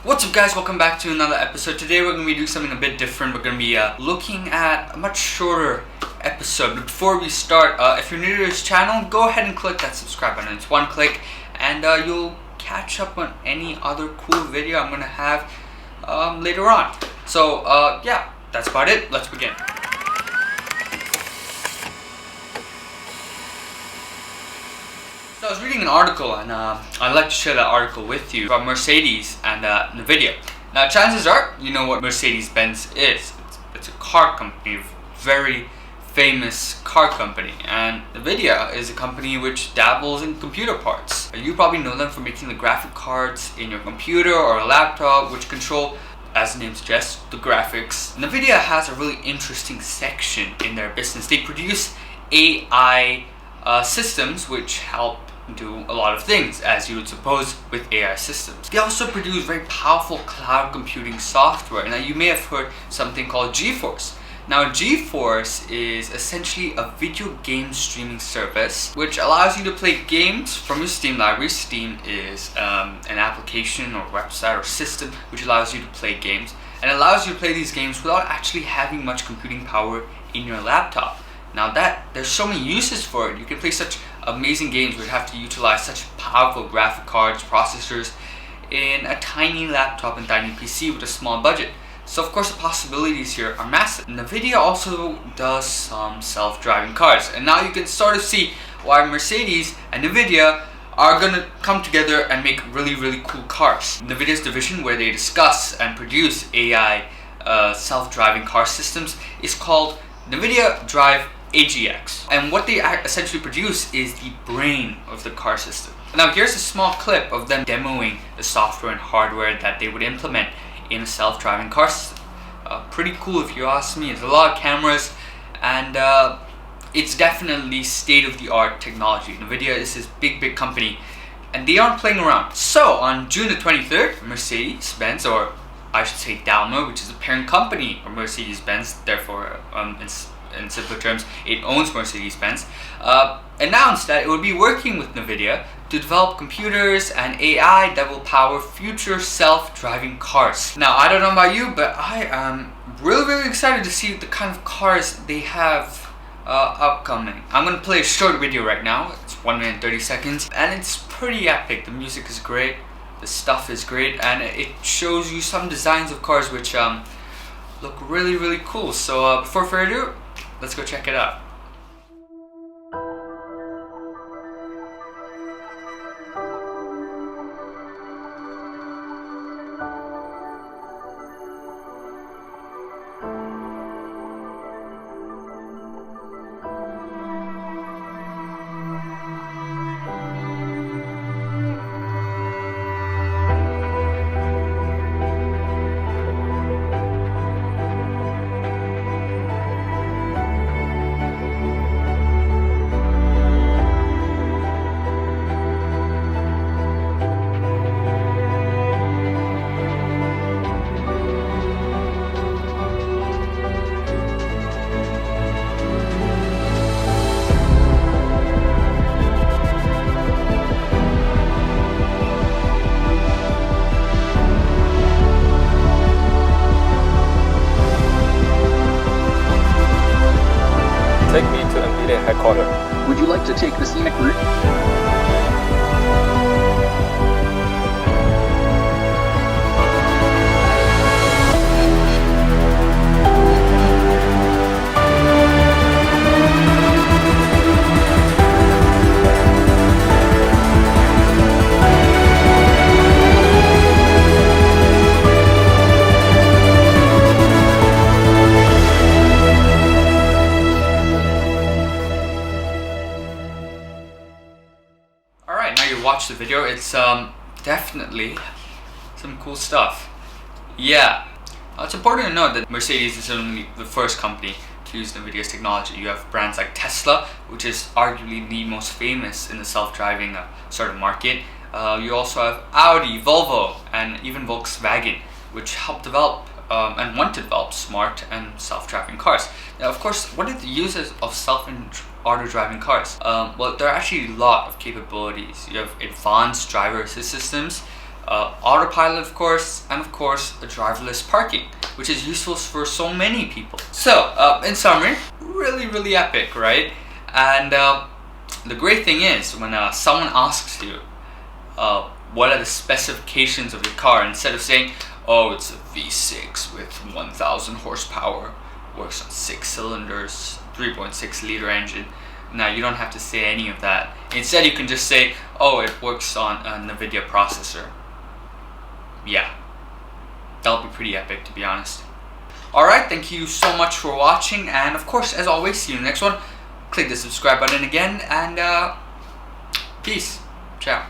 What's up guys, welcome back to another episode. Today we're going to be doing something a bit different. We're going to be looking at a much shorter episode. But before we start, if you're new to this channel, go ahead and click that subscribe button. It's one click and you'll catch up on any other cool video I'm going to have later on. So yeah, that's about it. Let's begin. So I was reading an article and I'd like to share that article with you about Mercedes and NVIDIA. Now chances are you know what Mercedes-Benz is. It's a car company, a very famous car company, and NVIDIA is a company which dabbles in computer parts. You probably know them for making the graphic cards in your computer or a laptop which control, as the name suggests, the graphics. NVIDIA has a really interesting section in their business. They produce AI systems which help do a lot of things, as you would suppose with AI systems. They also produce very powerful cloud computing software. Now you may have heard something called GeForce. Now GeForce is essentially a video game streaming service which allows you to play games from your Steam library. Steam is an application or website or system which allows you to play games, and allows you to play these games without actually having much computing power in your laptop. Now there's so many uses for it. You can play such amazing games where you have to utilize such powerful graphic cards, processors in a tiny laptop and tiny PC with a small budget. So of course the possibilities here are massive. NVIDIA also does some self-driving cars, and now you can sort of see why Mercedes and NVIDIA are gonna come together and make really cool cars. NVIDIA's division, where they discuss and produce AI self-driving car systems, is called NVIDIA Drive AGX, and what they essentially produce is the brain of the car system. Now here's a small clip of them demoing the software and hardware that they would implement in a self-driving car system. Pretty cool if you ask me. There's a lot of cameras and it's definitely state-of-the-art technology. NVIDIA is this big company and they aren't playing around. So on June the 23rd, Mercedes-Benz, or I should say Daimler, which is the parent company of Mercedes-Benz, therefore in simpler terms, it owns Mercedes-Benz, announced that it would be working with NVIDIA to develop computers and AI that will power future self-driving cars. Now, I don't know about you, but I am really excited to see the kind of cars they have upcoming. I'm going to play a short video right now. It's 1 minute 30 seconds, and it's pretty epic. The music is great, the stuff is great, and it shows you some designs of cars which look really cool. So before further ado, let's go check it out. Take me to NVIDIA headquarters. Would you like to take the scenic route? Watch the video. It's definitely some cool stuff. Yeah, it's important to note that Mercedes is only the first company to use NVIDIA's technology. You have brands like Tesla, which is arguably the most famous in the self-driving sort of market. You also have Audi, Volvo, and even Volkswagen, which help develop and want to develop smart and self-driving cars. Now, of course, what are the uses of auto-driving cars? Well, there are actually a lot of capabilities. You have advanced driver assist systems, autopilot of course, and of course driverless parking, which is useful for so many people. So in summary, really epic, right? And the great thing is when someone asks you what are the specifications of your car, instead of saying, oh, it's a V6 with 1000 horsepower, works on 6 cylinders, 3.6 liter engine. Now you don't have to say any of that. Instead you can just say, oh, it works on a NVIDIA processor. Yeah, that'll be pretty epic, to be honest. Alright, thank you so much for watching, and of course, as always, see you in the next one. Click the subscribe button again, and peace. Ciao.